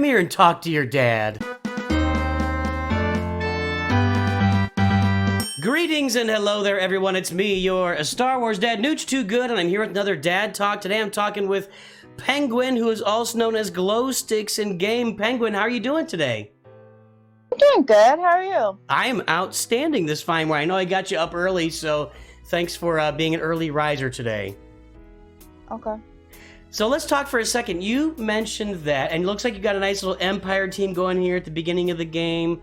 here and talk to your dad. Greetings and hello there, everyone. It's me, your Star Wars dad, Nooch Too Good, and I'm here with another Dad Talk. Today I'm talking with Penguin, who is also known as Glow Sticks in Game. Penguin, how are you doing today? I'm doing good. How are you? I am outstanding this fine way. I know I got you up early, so thanks for being an early riser today. Okay. So let's talk for a second. You mentioned that, and it looks like you got a nice little Empire team going here at the beginning of the game.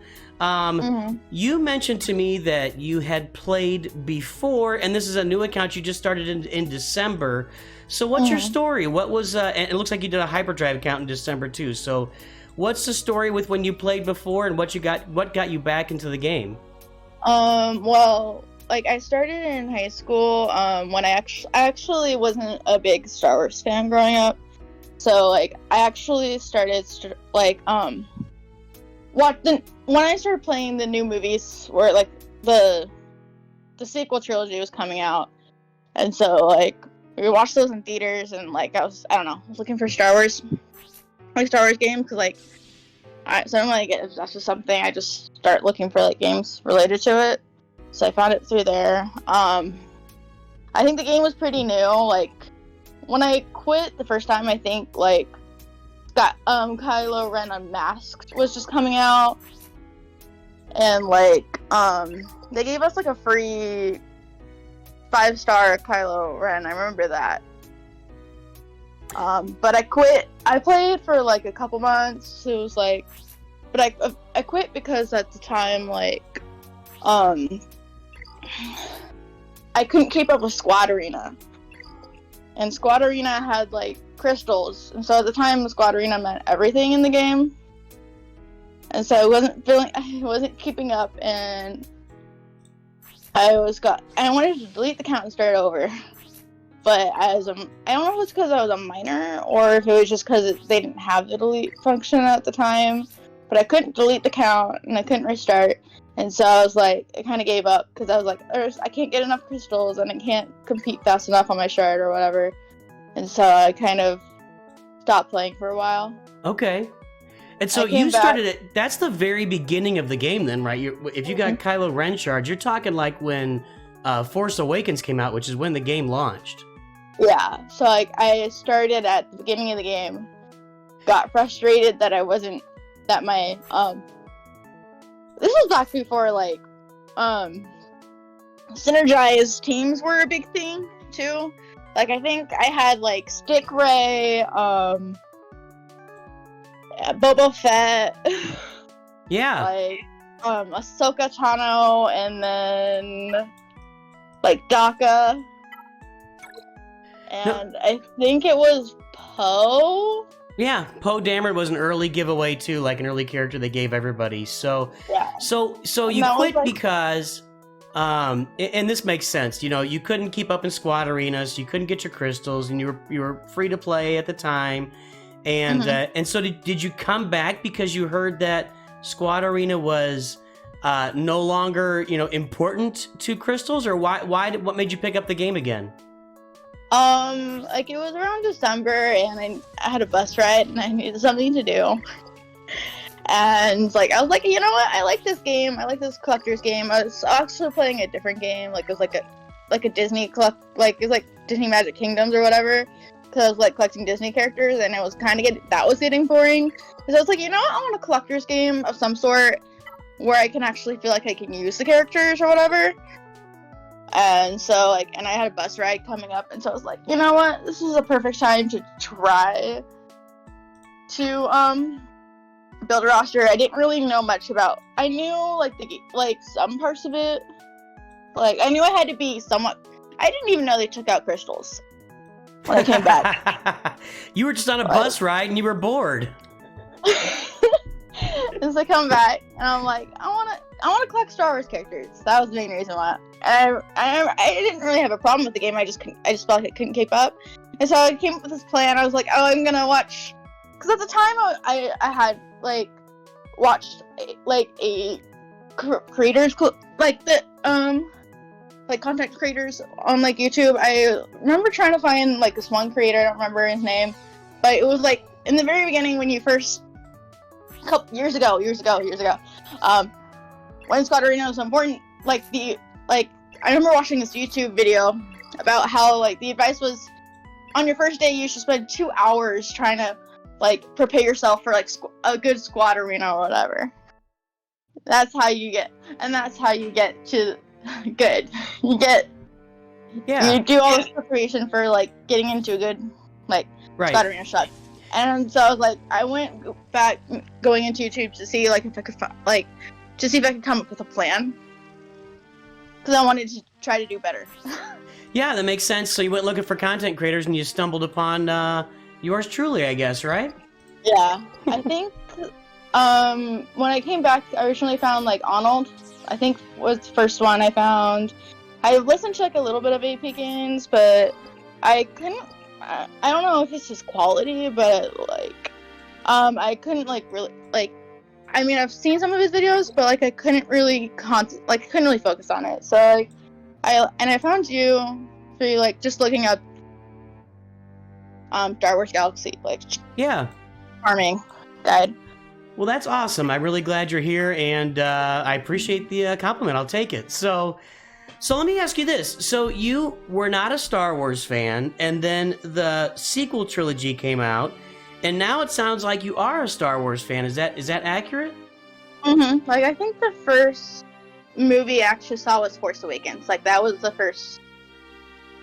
You mentioned to me that you had played before, and this is a new account you just started in December. So what's your story? What was, and it looks like you did a hyperdrive account in December too. So what's the story with when you played before and what got you back into the game? Well, like I started in high school, when I actually wasn't a big Star Wars fan growing up. So like I actually started when I started playing the new movies where like the sequel trilogy was coming out. And so like we watched those in theaters and like I was looking for Star Wars games because like that's just something I just start looking for like games related to it. So I found it through there. I think the game was pretty new. Like when I quit the first time, I think like Kylo Ren Unmasked was just coming out, and like they gave us like a free 5-star Kylo Ren. I remember that. But I quit. I played for like a couple months. It was like, but I quit because at the time like I couldn't keep up with Squad Arena. And Squad Arena had like crystals, and so at the time Squad Arena meant everything in the game. And so I wasn't keeping up, and I wanted to delete the account and start over. But I don't know if it's because I was a minor or if it was just because they didn't have the delete function at the time. But I couldn't delete the account and I couldn't restart. And so I was like, I kind of gave up because I was like, I can't get enough crystals and I can't compete fast enough on my shard or whatever. And so I kind of stopped playing for a while. Okay. And so you started it, that's the very beginning of the game then, right? If you got Kylo Ren shards, you're talking like when Force Awakens came out, which is when the game launched. Yeah. So like I started at the beginning of the game, got frustrated that my this was back before like synergized teams were a big thing too. Like I think I had like Stick Ray, Boba Fett, yeah, like Ahsoka Tano, and then like Daka, and I think it was Poe. Yeah, Poe Dameron was an early giveaway too, like an early character they gave everybody. So, yeah. So you quit because, and this makes sense. You know, you couldn't keep up in Squad Arena, so you couldn't get your crystals, and you were free to play at the time. And and so did you come back because you heard that Squad Arena was no longer important to crystals, or what made you pick up the game again? Like it was around December and I had a bus ride and I needed something to do. And like I was like, you know what? I like this game. I like this collector's game. I was actually playing a different game. Like it was like a Disney Disney Magic Kingdoms or whatever. Because I was like collecting Disney characters and it was getting boring. So I was like, you know what? I want a collector's game of some sort where I can actually feel like I can use the characters or whatever. And so, and I had a bus ride coming up, and so I was like, you know what? This is a perfect time to try to build a roster. I didn't really know much about. I knew some parts of it. Like I knew I had to be somewhat. I didn't even know they took out crystals when I came back. You were just on a bus ride and you were bored. And so I come back and I'm like, I want to collect Star Wars characters. That was the main reason why. And I didn't really have a problem with the game. I just felt like I couldn't keep up. And so I came up with this plan. I was like, oh, I'm gonna watch, because at the time I had like watched a creators content creators on like YouTube. I remember trying to find like this one creator. I don't remember his name, but it was like in the very beginning when you first years ago. When Squadrino was important, I remember watching this YouTube video about how like the advice was, on your first day you should spend 2 hours trying to like prepare yourself for like a good squad arena or whatever. That's how you get to good. You do all this preparation for like getting into a good like squad arena shot. And so I was like, I went back going into YouTube to see like if I could come up with a plan, because I wanted to try to do better. Yeah, that makes sense. So you went looking for content creators and you stumbled upon yours truly, I guess, right? Yeah, I think when I came back, I originally found like Arnold. I think was the first one I found. I listened to like a little bit of AP Games, but I couldn't. I don't know if it's just quality, but like, I couldn't like really like. I mean, I've seen some of his videos, but like I couldn't really focus on it. So like, I found you through like just looking up Star Wars Galaxy, like farming guide. Well, that's awesome. I'm really glad you're here, and I appreciate the compliment. I'll take it. So let me ask you this. So you were not a Star Wars fan, and then the sequel trilogy came out, and now it sounds like you are a Star Wars fan. Is that accurate? Mm-hmm. Like, I think the first movie I actually saw was Force Awakens. Like, that was the first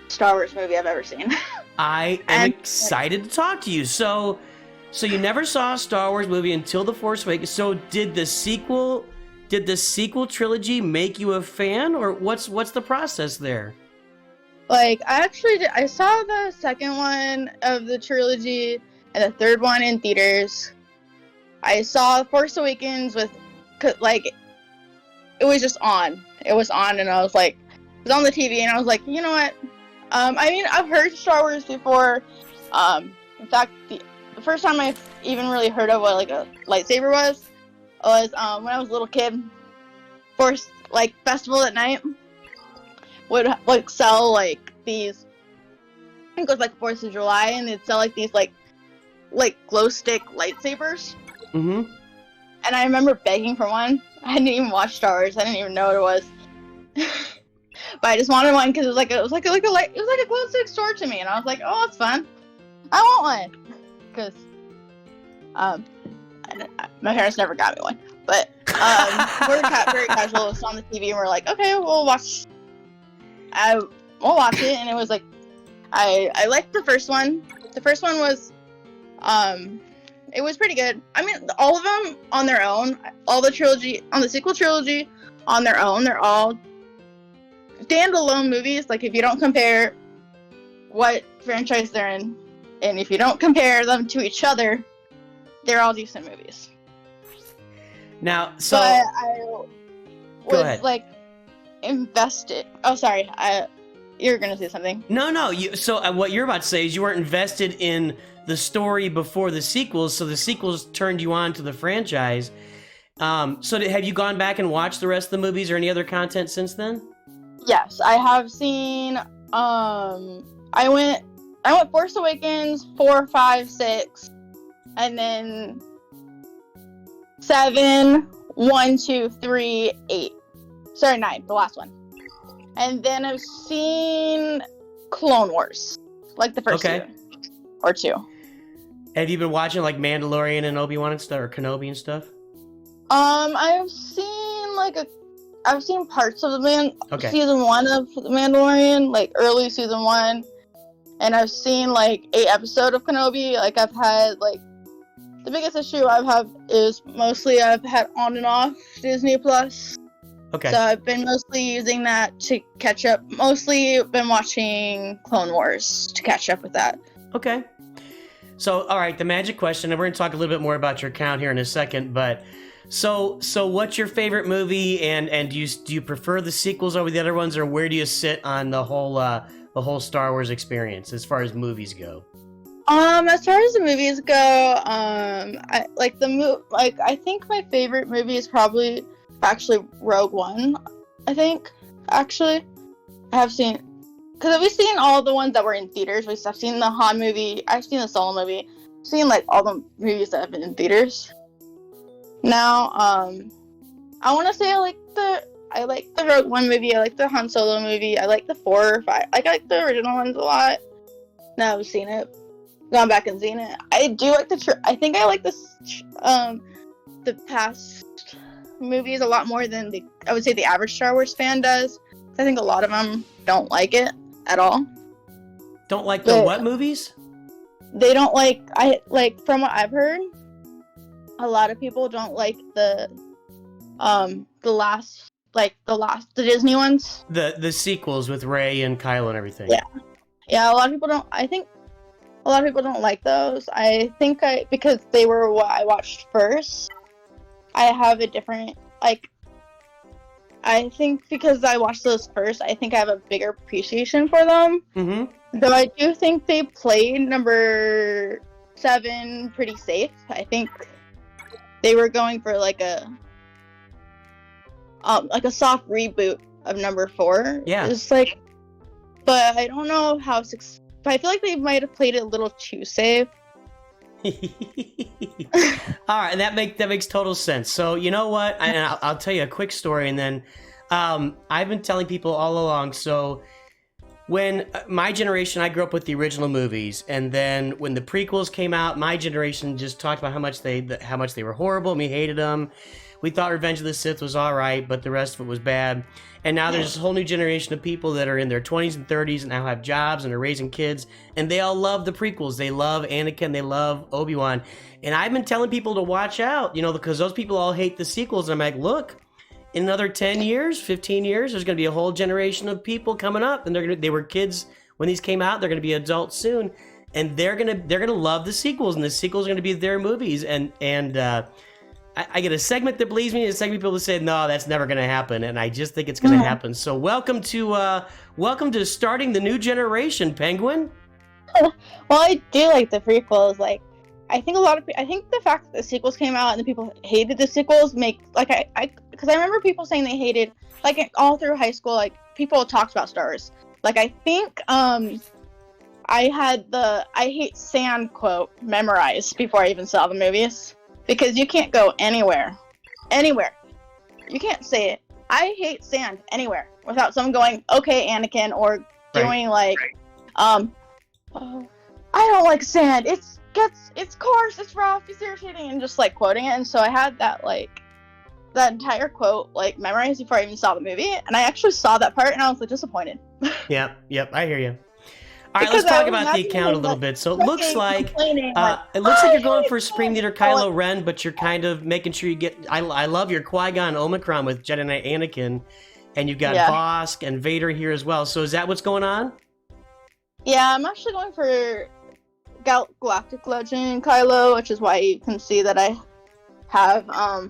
Star Wars movie I've ever seen. I am excited to talk to you. So you never saw a Star Wars movie until The Force Awakens. So did the sequel trilogy make you a fan, or what's the process there? Like, I saw the second one of the trilogy and the third one in theaters. I saw Force Awakens like, it was just on. It was on, and I was like, it was on the TV, and I was like, you know what? I mean, I've heard Star Wars before. In fact, the first time I even really heard of what like a lightsaber was when I was a little kid. Force like Festival at Night would like sell like these. I think it was like 4th of July, and they'd sell like these like glow stick lightsabers. Mm-hmm. And I remember begging for one. I didn't even watch Star Wars. I didn't even know what it was. But I just wanted one because it was like a glow stick sword to me, and I was like, oh, that's fun. I want one because my parents never got me one. But we're very casual. It was on the TV, and we're like, okay, we'll watch. We'll watch it, and it was like, I liked the first one. The first one was, it was pretty good. I mean, all of them on their own, all the trilogy, on the sequel trilogy, on their own, they're all standalone movies. Like, if you don't compare what franchise they're in, and if you don't compare them to each other, they're all decent movies. Now, so but I was like invested. Oh, sorry. You're gonna say something. No. So what you're about to say is you weren't invested in the story before the sequels, so the sequels turned you on to the franchise. So have you gone back and watched the rest of the movies or any other content since then? Yes, I have seen. I went Force Awakens 4, 5, 6, and then 7, 1, 2, 3, 8. Sorry, 9, the last one. And then I've seen Clone Wars, like the first season or 2. Have you been watching like Mandalorian and Obi-Wan and stuff, or Kenobi and stuff? I've seen parts of season 1 of The Mandalorian, like early season 1, and I've seen like 8 episodes of Kenobi. Like, I've had like the biggest issue I've had is mostly I've had on and off Disney Plus. Okay. So I've been mostly using that to catch up. Mostly been watching Clone Wars to catch up with that. Okay. So, all right, the magic question, and we're going to talk a little bit more about your account here in a second, but so what's your favorite movie, and do you prefer the sequels over the other ones, or where do you sit on the whole Star Wars experience as far as movies go? As far as the movies go, I think my favorite movie is probably actually Rogue One. I think actually I have seen, because we've seen all the ones that were in theaters. I've seen the Han movie. I've seen the Solo movie. I've seen like all the movies that have been in theaters. Now, I want to say I like the Rogue One movie. I like the Han Solo movie. I like the 4 or 5. I like the original ones a lot. Now I've seen it, gone back and seen it. I do like I think I like the past movies a lot more than I would say the average Star Wars fan does. I think a lot of them don't like it at all. Don't like the what movies? They don't from what I've heard, a lot of people don't like the Disney ones. The sequels with Rey and Kylo and everything. Yeah, a lot of people don't. I think a lot of people don't like those. I think because they were what I watched first, I have a different I think because I watched those first, I think I have a bigger appreciation for them. Mm-hmm. Though I do think they played number 7 pretty safe. I think they were going for like a soft reboot of number 4. Yeah. It's but I don't know how. But I feel like they might have played it a little too safe. All right, that makes total sense. So you know what? I'll tell you a quick story, and then I've been telling people all along. So when my generation, I grew up with the original movies, and then when the prequels came out, my generation just talked about how much they were horrible, and we hated them. We thought Revenge of the Sith was all right, but the rest of it was bad. And now there's this whole new generation of people that are in their 20s and 30s and now have jobs and are raising kids, and they all love the prequels. They love Anakin, they love Obi-Wan. And I've been telling people to watch out, because those people all hate the sequels. And I'm like, look, in another 10 years, 15 years, there's going to be a whole generation of people coming up, and they were kids when these came out. They're going to be adults soon, and they're going to love the sequels, and the sequels are going to be their movies. And I get a segment that believes me, and a segment of people that say, no, that's never going to happen, and I just think it's going to happen. So welcome to starting the new generation, Penguin. Well, I do like the prequels. I think the fact that the sequels came out and the people hated the sequels because I remember people saying they hated, all through high school, people talked about Star Wars. I think I had the "I hate sand" quote memorized before I even saw the movies. Because you can't go anywhere. You can't say it. I hate sand anywhere without someone going, okay, Anakin, or doing oh, I don't like sand. It's coarse, it's rough, it's irritating, and just quoting it. And so I had that that entire quote memorized before I even saw the movie. And I actually saw that part and I was disappointed. Yep, I hear you. All right, let's talk about the account a little bit. So it looks like you're going for Supreme Leader Kylo Ren, but you're kind of making sure you get. I love your Qui-Gon Omicron with Jedi Knight Anakin, and you've got Bosk and Vader here as well. So is that what's going on? Yeah, I'm actually going for Galactic Legend Kylo, which is why you can see that I have I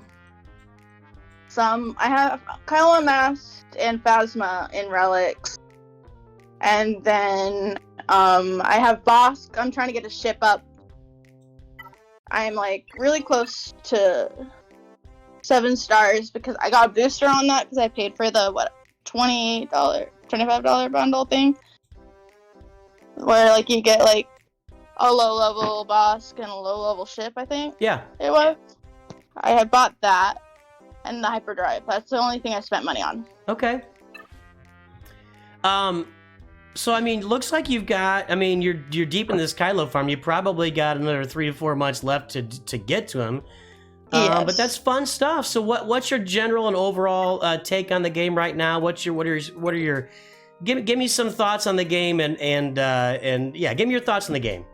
have Kylo Unmasked and Phasma in relics, and then I have Bosk. I'm trying to get a ship up. I'm really close to 7 stars because I got a booster on that because I paid for the $25 bundle thing, where you get a low level Bosk and a low level ship. I think. Yeah. It was. I had bought that and the hyperdrive. That's the only thing I spent money on. Okay. So, looks like you've got, you're deep in this Kylo farm. You probably got another 3 to 4 months left to get to him. Yes. But that's fun stuff. So what's your general and overall take on the game right now? What are your give me some thoughts on the game and give me your thoughts on the game.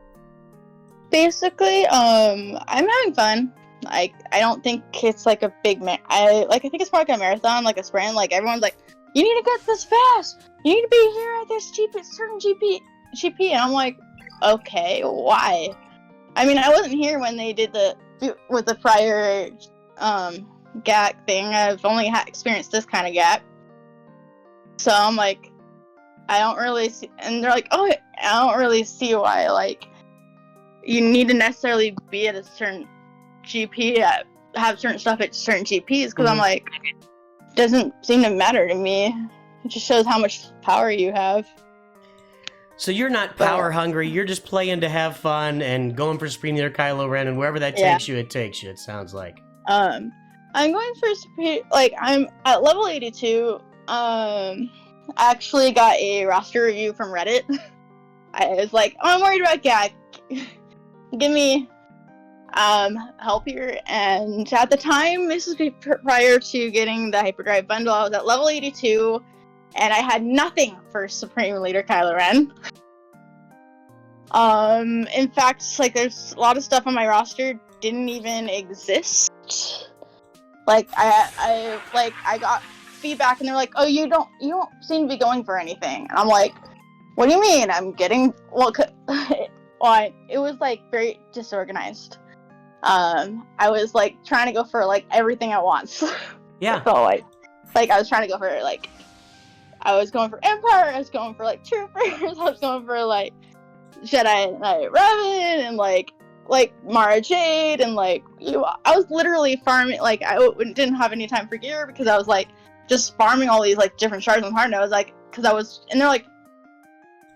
Basically, I'm having fun. I don't think it's a big I think it's more a marathon, a sprint. Everyone's you need to get this fast. You need to be here at this certain GP. And I'm okay, why? I wasn't here when they did with the prior GAC thing. I've only experienced this kind of GAC. So I'm I don't really see, and they're oh, I don't really see why you need to necessarily be at a certain GP, have certain stuff at certain GPs, because I'm doesn't seem to matter to me. It just shows how much power you have. So you're not power hungry. You're just playing to have fun and going for Supreme Leader Kylo Ren, and wherever that takes you, it takes you. It sounds like. I'm going for like I'm at level 82. I actually got a roster review from Reddit. I was like, oh, I'm worried about Gag. Give me help here. And at the time, this was prior to getting the Hyperdrive bundle, I was at level 82, and I had nothing for Supreme Leader Kylo Ren. In fact, like there's a lot of stuff on my roster didn't even exist. Like I got feedback and they're like, oh, you don't seem to be going for anything. And I'm like, what do you mean? I'm getting it was like very disorganized. I was like trying to go for like everything at once. Yeah. So like I was trying to go for like I was going for Empire, I was going for like Troopers, I was going for like Jedi Knight Revan and like Mara Jade and like I was literally farming, like I didn't have any time for gear because I was like just farming all these like different shards on hard. And I was like, and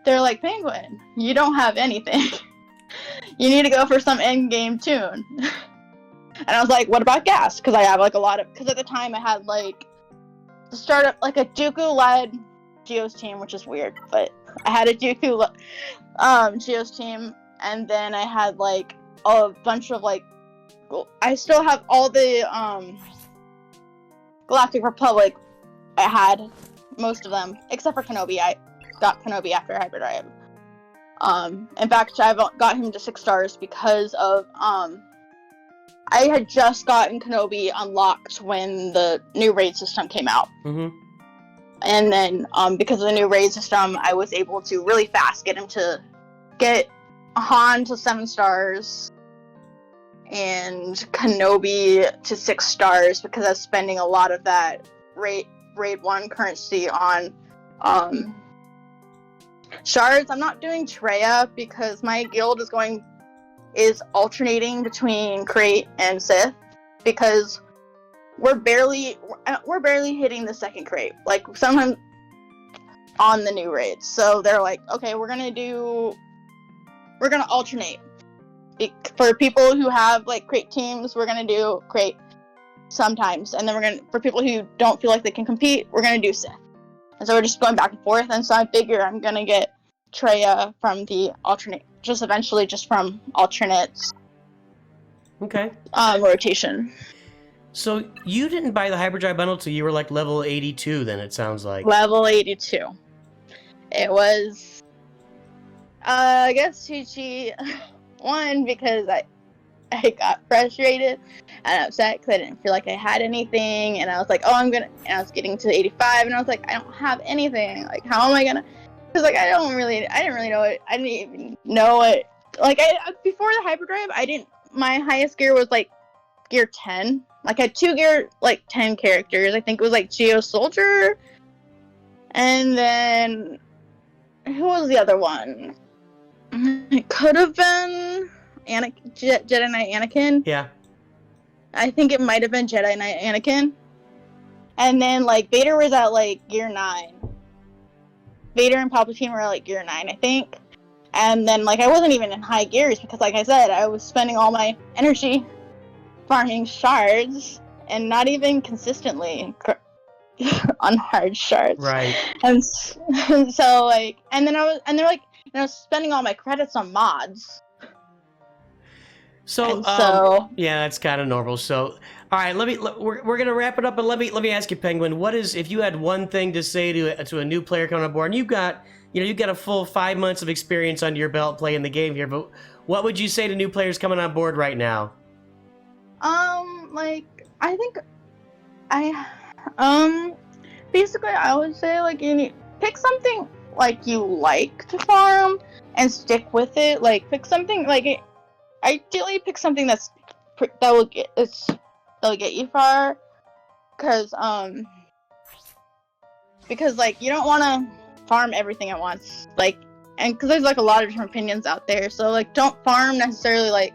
they're like Penguin, you don't have anything. You need to go for some end game tune. And I was like, what about gas? Because I have like a lot of, because at the time I had like the startup like a Dooku led Geo's team, which is weird, but I had a Dooku Geo's team, and then I had like a bunch of like I still have all the Galactic Republic. I had most of them except for Kenobi. I got Kenobi after Hyperdrive. In fact, I got him to 6 stars because of I had just gotten Kenobi unlocked when the new raid system came out. Mm-hmm. And then because of the new raid system, I was able to really fast get Han to 7 stars and Kenobi to 6 stars because I was spending a lot of that raid 1 currency on shards. I'm not doing Traya because my guild is alternating between Crate and Sith because we're barely hitting the 2nd crate, like sometimes on the new raids. So they're like, okay, we're gonna alternate. For people who have like crate teams, we're gonna do crate sometimes, and then for people who don't feel like they can compete, we're gonna do Sith. And so we're just going back and forth. And so I figure I'm gonna get Traya from the alternate, just eventually just from alternates. Okay. Rotation. So you didn't buy the Hyperdrive bundle till you were like level 82, then it sounds like. Level 82. It was, I guess Chi-Chi won because I got frustrated and upset because I didn't feel like I had anything, and I was like, and I was getting to 85, and I was like, I don't have anything. Like, how am I gonna? Because like I didn't really know it. I didn't even know it. Like before the Hyperdrive, my highest gear was like gear 10. Like I had 2 gear, like 10 characters. I think it was like Geo Soldier, and then who was the other one? It could have been Jedi Knight Anakin. Yeah. I think it might have been Jedi Knight Anakin. And then like Vader was at like gear 9. Vader and Palpatine were at like gear 9, I think. And then like I wasn't even in high gears because like I said, I was spending all my energy farming shards and not even consistently on hard shards. Right. And so like, and they're like, I was spending all my credits on mods. So yeah, that's kind of normal. So all right, we're gonna wrap it up, but let me ask you, Penguin, what is, if you had one thing to say to a new player coming on board, and you've got a full 5 months of experience under your belt playing the game here, but what would you say to new players coming on board right now? Like I think basically I would say like you need pick something like you like to farm and stick with it. Like pick something like ideally pick something that will get you far, because like you don't want to farm everything at once, like, and because there's like a lot of different opinions out there, so like don't farm necessarily like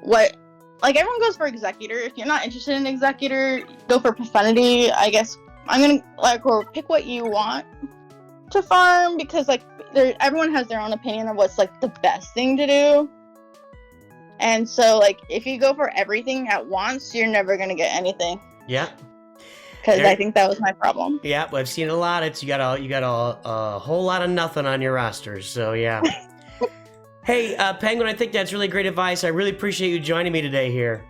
what, like everyone goes for Executor. If you're not interested in Executor, go for Profanity. I guess I'm gonna or pick what you want to farm, because like everyone has their own opinion of what's like the best thing to do. And so, like, if you go for everything at once, you're never gonna get anything. Yeah. Because I think that was my problem. Yeah, I've seen a lot. You got a whole lot of nothing on your rosters. So yeah. Hey, Penguin, I think that's really great advice. I really appreciate you joining me today here.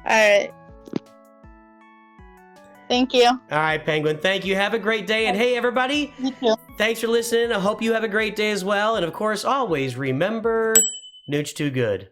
All right. Thank you. All right, Penguin. Thank you. Have a great day. And hey, everybody. You too. Thanks for listening. I hope you have a great day as well. And of course, always remember, Nooch Too Good.